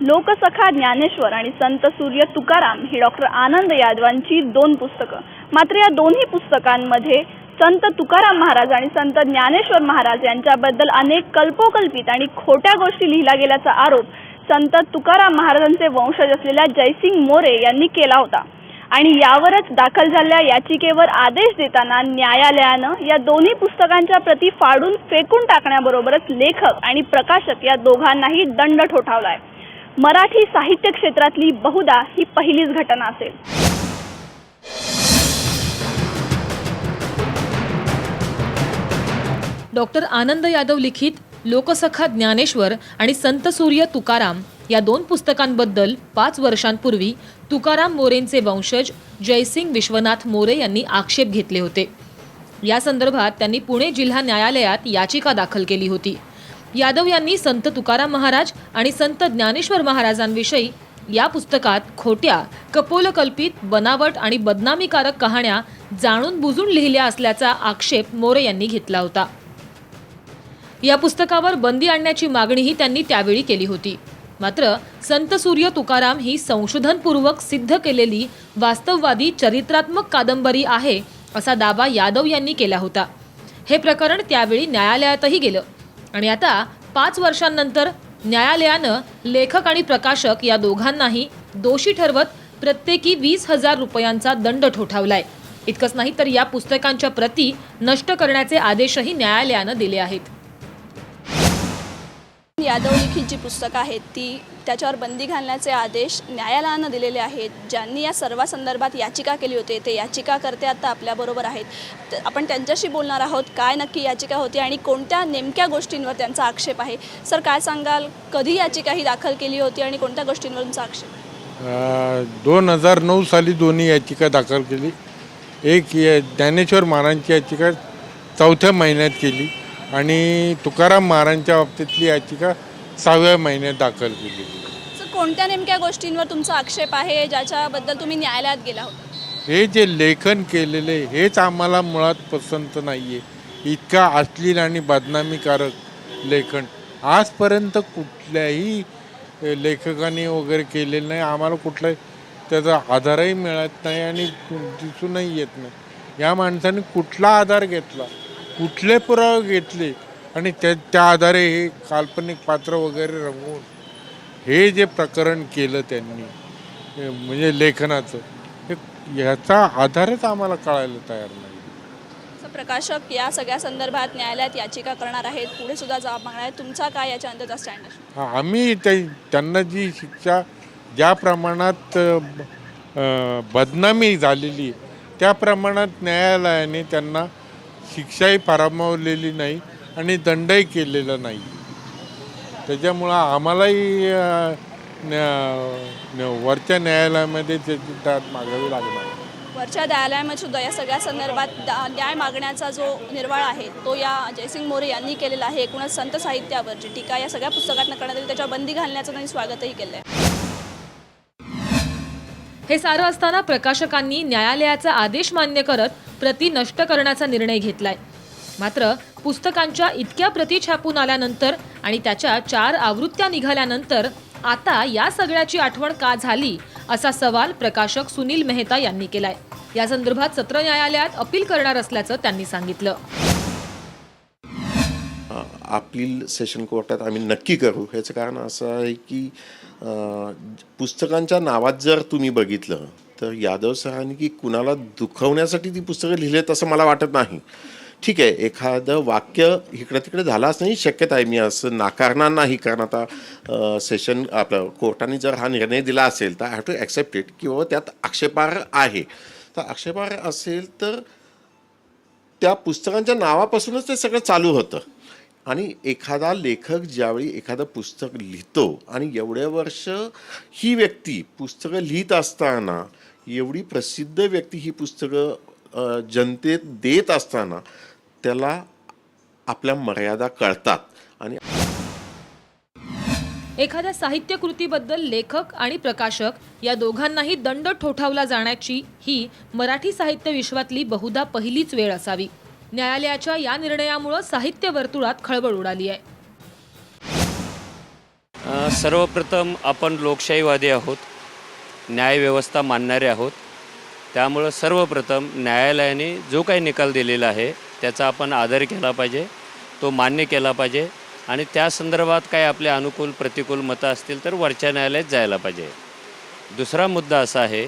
लोकसखा ज्ञानेश्वर आणि संत सूर्य तुकाराम ही डॉक्टर आनंद यादवांची 2 पुस्तकं। मात्र या दोन्ही पुस्तकांमध्ये संत तुकाराम महाराज आणि संत ज्ञानेश्वर महाराज यांच्याबद्दल अनेक कल्पोकल्पित आणि खोट्या गोष्टी लिहिल्या गेल्याचा आरोप संत तुकाराम महाराजांचे वंशज असलेल्या जयसिंग मोरे यांनी केला होता। आणि यावरच दाखल झालेल्या याचिकेवर आदेश देताना न्यायालयानं या दोन्ही पुस्तकांच्या प्रती फाडून फेकून टाकण्याबरोबरच लेखक आणि प्रकाशक या दोघांनाही दंड ठोठावलाय। मराठी साहित्य क्षेत्रातली बहुधा ही पहिलीच घटना असेल। डॉक्टर आनंद यादव लिखित लोकसखा ज्ञानेश्वर आणि संत सूर्य तुकाराम या 2 पुस्तकांबद्दल 5 वर्षांपूर्वी तुकाराम मोरेंचे वंशज जयसिंग विश्वनाथ मोरे यांनी आक्षेप घेतले होते। या संदर्भात त्यांनी पुणे जिल्हा न्यायालयात याचिका दाखल केली होती। यादव यांनी संत तुकाराम महाराज आणि संत ज्ञानेश्वर महाराजांविषयी या पुस्तकात खोट्या, कपोलकल्पित, बनावट आणि बदनामीकारक कहाण्या जाणून बुजून लिहिल्या असल्याचा आक्षेप मोरे यांनी घेतला होता। या पुस्तकावर बंदी आणण्याची मागणीही त्यांनी त्यावेळी केली होती। मात्र संत सूर्य तुकाराम ही संशोधनपूर्वक सिद्ध केलेली वास्तववादी चरित्रात्मक कादंबरी आहे असा दावा यादव यांनी केला होता। हे प्रकरण त्यावेळी न्यायालयातही गेलं आणि आता 5 वर्षांनंतर न्यायालयानं लेखक आणि प्रकाशक या दोघांनाही दोषी ठरवत प्रत्येकी 20,000 रुपयांचा दंड ठोठावलाय। इतकंच नाही तर या पुस्तकांच्या प्रती नष्ट करण्याचे आदेशही न्यायालयानं दिले आहेत। यादव लिखित जी पुस्तकं आहेत त्याच्यावर बंदी घालण्याचे आदेश न्यायालयानं दिलेले आहेत। ज्यांनी या सर्व संदर्भात याचिका केली होती ते याचिकाकर्ते आता आपल्याबरोबर आहेत। आपण त्यांच्याशी बोलणार आहोत। काय नक्की याचिका होती आणि कोणत्या नेमक्या गोष्टींवर त्यांचा आक्षेप आहे? सर, काय सांगाल, कधी याचिका ही दाखल केली होती आणि कोणत्या गोष्टींवर तुमचा आक्षेप? 2009 साली दोन्ही याचिका दाखल केली। एक ज्ञानेश्वर महाराजांची याचिका 4थ्या महिन्यात केली आणि तुकाराम महाराजांच्या बाबतीतली याचिका 6व्या महिन्यात दाखल केली। सर, कोणत्या नेमक्या गोष्टींवर तुमचा आक्षेप आहे ज्याच्याबद्दल तुम्ही न्यायालयात गेला होता? हे जे लेखन केलेले हेच आम्हाला मुळात पसंत नाही आहे। इतका अश्लील आणि बदनामीकारक लेखन आजपर्यंत कुठल्याही लेखकाने वगैरे केलेलं नाही। आम्हाला कुठलाही त्याचा आधारही मिळत नाही आणि दिसूनही येत नाही। या माणसाने कुठला आधार घेतला, कुठले पुरावे घेतले आणि त्या आधारे हे काल्पनिक पात्र वगैरे रंगवून हे जे प्रकरण केलं त्यांनी म्हणजे लेखनाचं, ह्याचा आधारच आम्हाला कळायला तयार नाही। प्रकाशक या सगळ्या संदर्भात न्यायालयात याचिका करणार आहेत, पुढे सुद्धा जबाब मागणार आहेत। तुमचा काय याच्यानंतरचा स्टँड आहे? आम्ही त्यांना जी शिक्षा ज्या प्रमाणात बदनामी झालेली त्या प्रमाणात न्यायालयाने त्यांना शिक्षाही फरावलेली नाही आणि दंडही केलेला नाही। त्याच्यामुळं आम्हालाही वरच्या न्यायालयामध्ये त्याची दाद मागावी लागणार। वरच्या न्यायालयामध्ये सुद्धा या सगळ्या संदर्भात न्याय मागण्याचा जो निर्वाळा आहे तो या जयसिंग मोरे यांनी केलेला आहे। एकूणच संत साहित्यावर जी टीका या सगळ्या पुस्तकातून करण्यात आली त्याच्यावर बंदी घालण्याचं त्यांनी स्वागतही केलं आहे। हे सारं असताना प्रकाशकांनी न्यायालयाचा आदेश मान्य करत प्रती नष्ट करण्याचा निर्णय घेतलाय। मात्र पुस्तकांच्या इतक्या प्रती छापून आल्यानंतर आणि त्याच्या 4 आवृत्त्या निघाल्यानंतर आता या सगळ्याची आठवण का झाली असा सवाल प्रकाशक सुनील मेहता यांनी केलाय। या संदर्भात सत्र न्यायालयात अपील करणार असल्याचं त्यांनी सांगितलं। अपील सेशन कोर्टात आम्ही नक्की करू। ह्याचं कारण असं आहे की पुस्तकांच्या नावात जर तुम्ही बघितलं तर यादव सरांनी की कुणाला दुखवण्यासाठी ती पुस्तकं लिहिलेत असं मला वाटत नाही। ठीक आहे, एखादं वाक्य इकडं तिकडे झालं असण्याची शक्यता आहे, मी असं नाकारणार नाही। कारण आता सेशन आपलं कोर्टाने जर हा निर्णय दिला असेल तर I have to accept it की बाबा त्यात आक्षेपार्ह आहे। तर आक्षेपार्ह असेल तर त्या पुस्तकांच्या नावापासूनच ते सगळं चालू होतं। आणि एखादा लेखक ज्यावेळी एखादं पुस्तक लिहितो आणि एवढ्या वर्ष ही व्यक्ती पुस्तकं लिहित असताना, एवढी प्रसिद्ध व्यक्ती ही पुस्तकं जनतेत देत असताना त्याला आपल्या मर्यादा कळतात। आणि एखाद्या साहित्य कृतीबद्दल लेखक आणि प्रकाशक या दोघांनाही दंड ठोठावला जाण्याची ही मराठी साहित्य विश्वातली बहुधा पहिलीच वेळ असावी। न्यायालयाच्या या निर्णयामुळे साहित्य वर्तुळात खळबळ उडाली आहे। सर्वप्रथम आपण लोकशाहीवादी आहोत, न्यायव्यवस्था मानणारे आहोत. त्यामुळं सर्वप्रथम न्यायालयाने जो काही निकाल दिलेला आहे त्याचा आपण आदर केला पाहिजे, तो मान्य केला पाहिजे आणि त्या संदर्भात काही आपले अनुकूल प्रतिकूल मतं असतील तर वरच्या न्यायालयात जायला पाहिजे. दुसरा मुद्दा असा आहे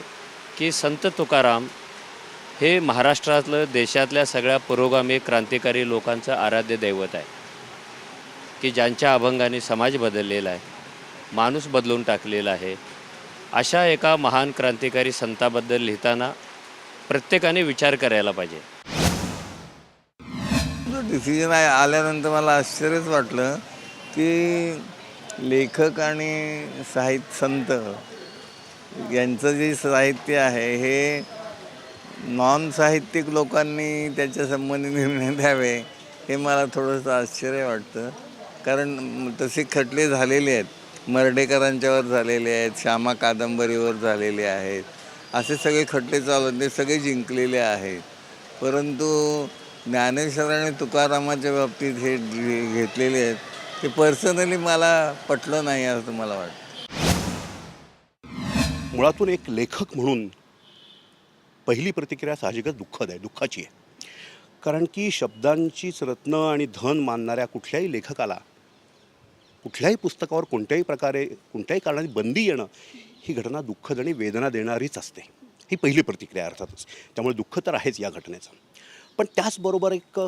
की संत तुकाराम हे महाराष्ट्रातलं देशातल्या सगळ्या पुरोगामी क्रांतिकारी लोकांचं आराध्य दैवत आहे की ज्यांच्या अभंगाने समाज बदललेला आहे, माणूस बदलून टाकलेला आहे. अशा एका महान क्रांतिकारी संताबद्दल लिहिताना प्रत्येकाने विचार करायला पाहिजे. डिसिजन आल्यानंतर मला आश्चर्यच वाटलं की लेखक आणि संत यांचं जे साहित्य आहे हे नॉन साहित्यिक लोकांनी त्याच्या संबंधी निर्णय द्यावे हे मला थोडंसं आश्चर्य वाटतं. कारण तसे खटले झालेले आहेत, मर्ढेकरांच्यावर झालेले आहेत, श्यामा कादंबरीवर झालेले आहेत, असे सगळे खटले चालू ते सगळे जिंकलेले आहेत. परंतु ज्ञानेश्वर आणि तुकारामाच्या बाबतीत हे घेतलेले आहेत ते पर्सनली मला पटलं नाही असं मला वाटतं. मुळातून एक लेखक म्हणून पहिली प्रतिक्रिया साहजिकच दुःखाची आहे. कारण की शब्दांचीच रत्न आणि धन मानणाऱ्या कुठल्याही लेखकाला कुठल्याही पुस्तकावर कोणत्याही कारणाने बंदी येणं ही घटना दुःखद आणि वेदना देणारीच असते. ही पहिली प्रतिक्रिया अर्थातच. त्यामुळे दुःख तर आहेच या घटनेचं. पण त्याचबरोबर एक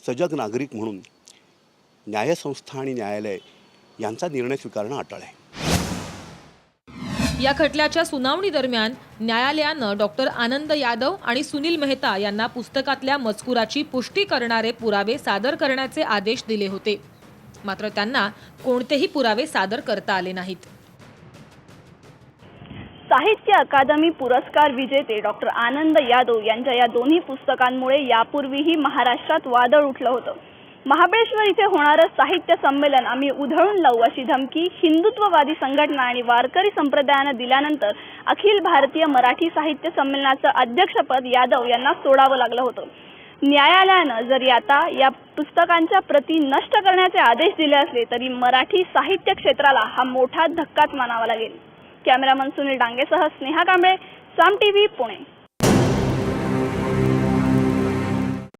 सजग नागरिक म्हणून न्यायसंस्था आणि न्यायालय यांचा निर्णय स्वीकारणं अटळ आहे. या खटल्याच्या सुनावणी दरम्यान न्यायालयानं डॉक्टर आनंद यादव आणि सुनील मेहता यांना पुस्तकातल्या मजकुराची पुष्टी करणारे पुरावे सादर करण्याचे आदेश दिले होते. मात्र त्यांना कोणतेही पुरावे सादर करता आले नाहीत. साहित्य अकादमी पुरस्कार विजेते डॉक्टर आनंद यादव यांच्या या दोन्ही पुस्तकांमुळे यापूर्वीही महाराष्ट्रात वादळ उठलं होतं. महाबळेश्वर इथे होणारं साहित्य संमेलन आम्ही उधळून लावू अशी धमकी हिंदुत्ववादी संघटना आणि वारकरी संप्रदायानं दिल्यानंतर अखिल भारतीय मराठी साहित्य संमेलनाचं अध्यक्षपद यादव यांना सोडावं लागलं होतं. न्यायालयानं जरी आता या पुस्तकांच्या प्रती नष्ट करण्याचे आदेश दिले असले तरी मराठी साहित्य क्षेत्राला हा मोठा धक्काच मानावा लागेल. कॅमेरामन सुनील डांगेसह स्नेहा कांबळे, साम टीव्ही, पुणे.